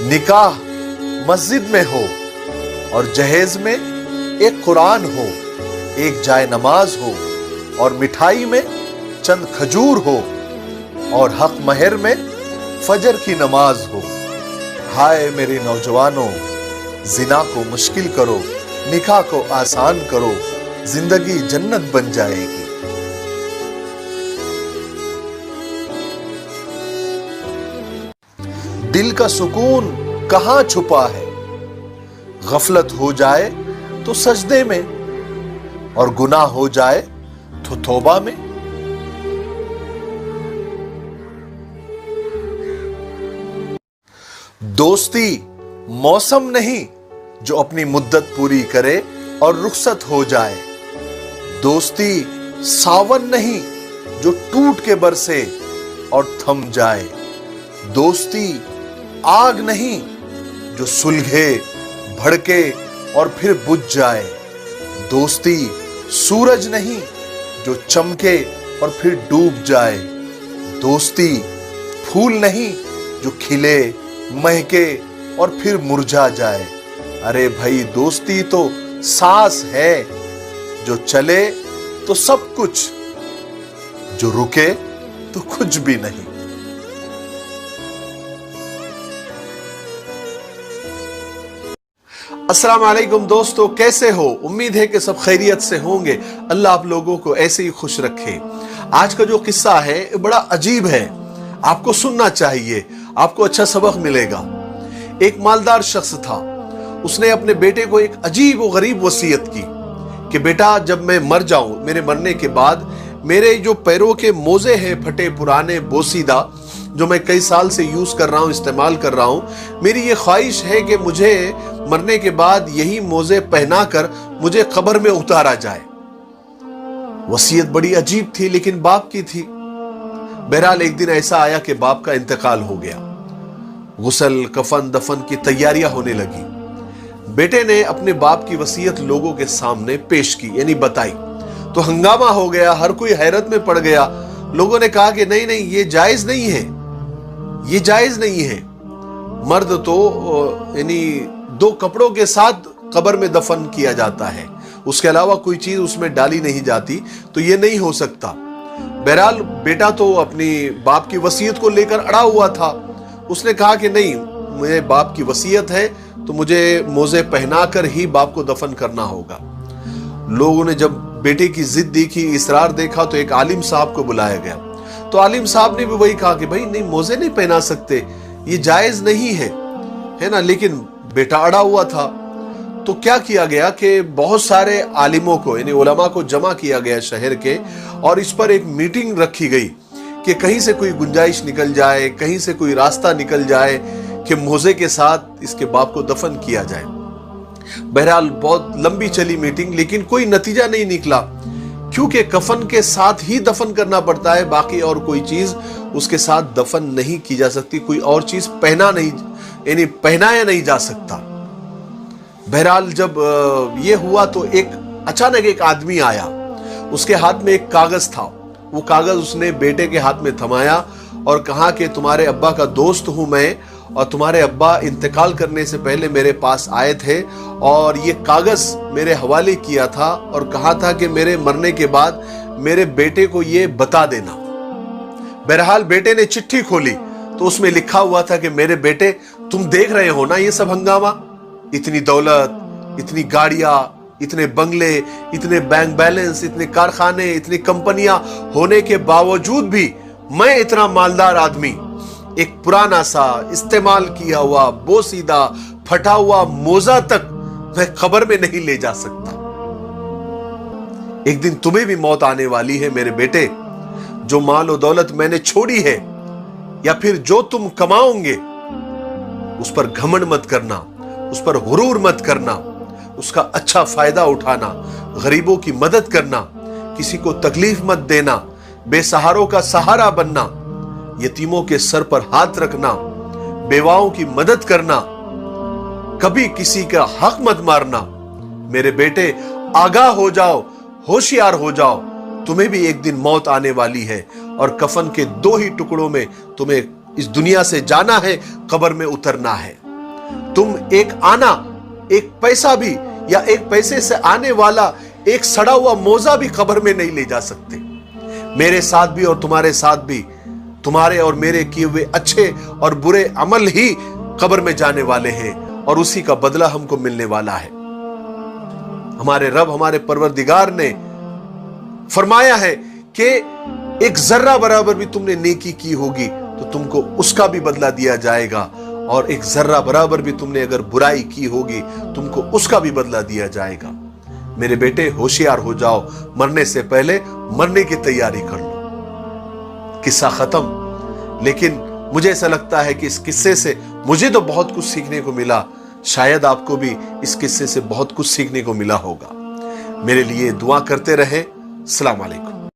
निकाह मस्जिद में हो और जहेज में एक कुरान हो, एक जाए नमाज हो और मिठाई में चंद खजूर हो और हक महर में फजर की नमाज हो। हाय मेरे नौजवानों, जिना को मुश्किल करो, निकाह को आसान करो, जिंदगी जन्नत बन जाएगी। दिल का सुकून कहां छुपा है, गफलत हो जाए तो सजदे में और गुनाह हो जाए तो तौबा में। दोस्ती मौसम नहीं जो अपनी मुद्दत पूरी करे और रुखसत हो जाए। दोस्ती सावन नहीं जो टूट के बरसे और थम जाए। दोस्ती आग नहीं जो सुलगे भड़के और फिर बुझ जाए। दोस्ती सूरज नहीं जो चमके और फिर डूब जाए। दोस्ती फूल नहीं जो खिले महके और फिर मुरझा जाए। अरे भाई, दोस्ती तो सांस है जो चले तो सब कुछ, जो रुके तो कुछ भी नहीं। अस्सलाम वालेकुम दोस्तों, कैसे हो? उम्मीद है कि सब खैरियत से होंगे। अल्लाह आप लोगों को ऐसे ही खुश रखे। आज का जो किस्सा है बड़ा अजीब है, आपको सुनना चाहिए, आपको अच्छा सबक मिलेगा। एक मालदार शख्स था, उसने अपने बेटे को एक अजीब और गरीब वसीयत की कि बेटा, जब मैं मर जाऊं, मेरे मरने के बाद मेरे जो पैरों के मोजे हैं फटे पुराने बोसीदा, जो मैं कई साल से यूज कर रहा हूं, इस्तेमाल कर रहा हूं, मेरी ये ख्वाहिश है कि मुझे मरने के बाद यही मोजे पहनाकर मुझे कब्र में उतारा जाए। वसीयत बड़ी अजीब थी, लेकिन बाप की थी। बहरहाल एक दिन ऐसा आया कि बाप का इंतकाल हो गया। गुस्ल कफन दफन की तैयारियां होने लगी। बेटे ने अपने बाप की वसीयत लोगों के सामने पेश की, यानी बताई, तो हंगामा हो गया। हर कोई हैरत में पड़ गया। लोगों ने कहा कि नहीं नहीं, ये जायज नहीं है, ये जायज नहीं है। मर्द तो यानी 2 कपड़ों के साथ कब्र में दफन किया जाता है, उसके अलावा कोई चीज उसमें डाली नहीं जाती, तो ये नहीं हो सकता। बहरहाल बेटा तो अपनी बाप की वसीयत को लेकर अड़ा हुआ था। उसने कहा कि नहीं, मुझे बाप की वसीयत है तो मुझे मोजे पहनाकर ही बाप को दफन करना होगा। लोगों ने जब बेटे की जिद देखी, इसरार देखा, तो एक आलिम साहब को बुलाया गया। तो आलिम साहब ने भी वही कहा कि भाई नहीं, मोजे नहीं पहना सकते, ये जायज नहीं है ना। लेकिन बेटा अड़ा हुआ था। तो क्या किया गया कि बहुत सारे आलिमों को, यानी उलमा को जमा किया गया शहर के, और इस पर एक मीटिंग रखी गई कि कहीं से कोई गुंजाइश निकल जाए, कहीं से कोई रास्ता निकल जाए कि मोजे के साथ इसके बाप को दफन किया जाए। बहरहाल बहुत लंबी चली मीटिंग, लेकिन कोई नतीजा नहीं निकला, क्योंकि कफन के साथ ही दफन करना पड़ता है, बाकी और कोई चीज उसके साथ दफन नहीं की जा सकती, कोई और चीज यानी पहनाया नहीं जा सकता। बहरहाल जब ये हुआ तो अचानक एक आदमी आया, उसके हाथ में एक कागज था। वो कागज उसने बेटे के हाथ में थमाया और कहा कि तुम्हारे अब्बा का दोस्त हूं मैं, और तुम्हारे अब्बा इंतकाल करने से पहले मेरे पास आए थे और ये कागज मेरे हवाले किया था और कहा था कि मेरे मरने के बाद मेरे बेटे को ये बता देना। बहरहाल बेटे ने चिट्ठी खोली तो उसमें लिखा हुआ था कि मेरे बेटे, तुम देख रहे हो ना ये सब हंगामा, इतनी दौलत, इतनी गाड़ियां, इतने बंगले, इतने बैंक बैलेंस, इतने कारखाने, इतनी कंपनियां होने के बावजूद भी मैं इतना मालदार आदमी एक पुराना सा इस्तेमाल किया हुआ बोसीदा फटा हुआ मोजा तक मैं कब्र में नहीं ले जा सकता। एक दिन तुम्हें भी मौत आने वाली है मेरे बेटे। जो माल और दौलत मैंने छोड़ी है या फिर जो तुम कमाओगे, उस पर घमंड मत करना, उस पर गुरूर मत करना, उसका अच्छा फायदा उठाना, गरीबों की मदद करना, किसी को तकलीफ मत देना, बेसहारों का सहारा बनना, यतीमों के सर पर हाथ रखना, बेवाओं की मदद करना, कभी किसी का हक मत मारना। मेरे बेटे, आगाह हो जाओ, होशियार हो जाओ, तुम्हें भी एक दिन मौत आने वाली है और कफन के 2 ही टुकड़ों में तुम्हें इस दुनिया से जाना है, कब्र में उतरना है। तुम एक आना, एक पैसा भी या एक पैसे से आने वाला एक सड़ा हुआ मोजा भी कब्र में नहीं ले जा सकते। मेरे साथ भी और तुम्हारे साथ भी तुम्हारे और मेरे किए हुए अच्छे और बुरे अमल ही कब्र में जाने वाले हैं और उसी का बदला हमको मिलने वाला है। हमारे रब, हमारे परवरदिगार ने फरमाया है कि एक जर्रा बराबर भी तुमने नेकी की होगी तो तुमको उसका भी बदला दिया जाएगा, और एक जर्रा बराबर भी तुमने अगर बुराई की होगी तुमको उसका भी बदला दिया जाएगा। मेरे बेटे, होशियार हो जाओ, मरने से पहले मरने की तैयारी कर लो। किस्सा खत्म। लेकिन मुझे ऐसा लगता है कि इस किस्से से मुझे तो बहुत कुछ सीखने को मिला, शायद आपको भी इस किस्से से बहुत कुछ सीखने को मिला होगा। मेरे लिए दुआ करते रहे। अस्सलाम वालेकुम।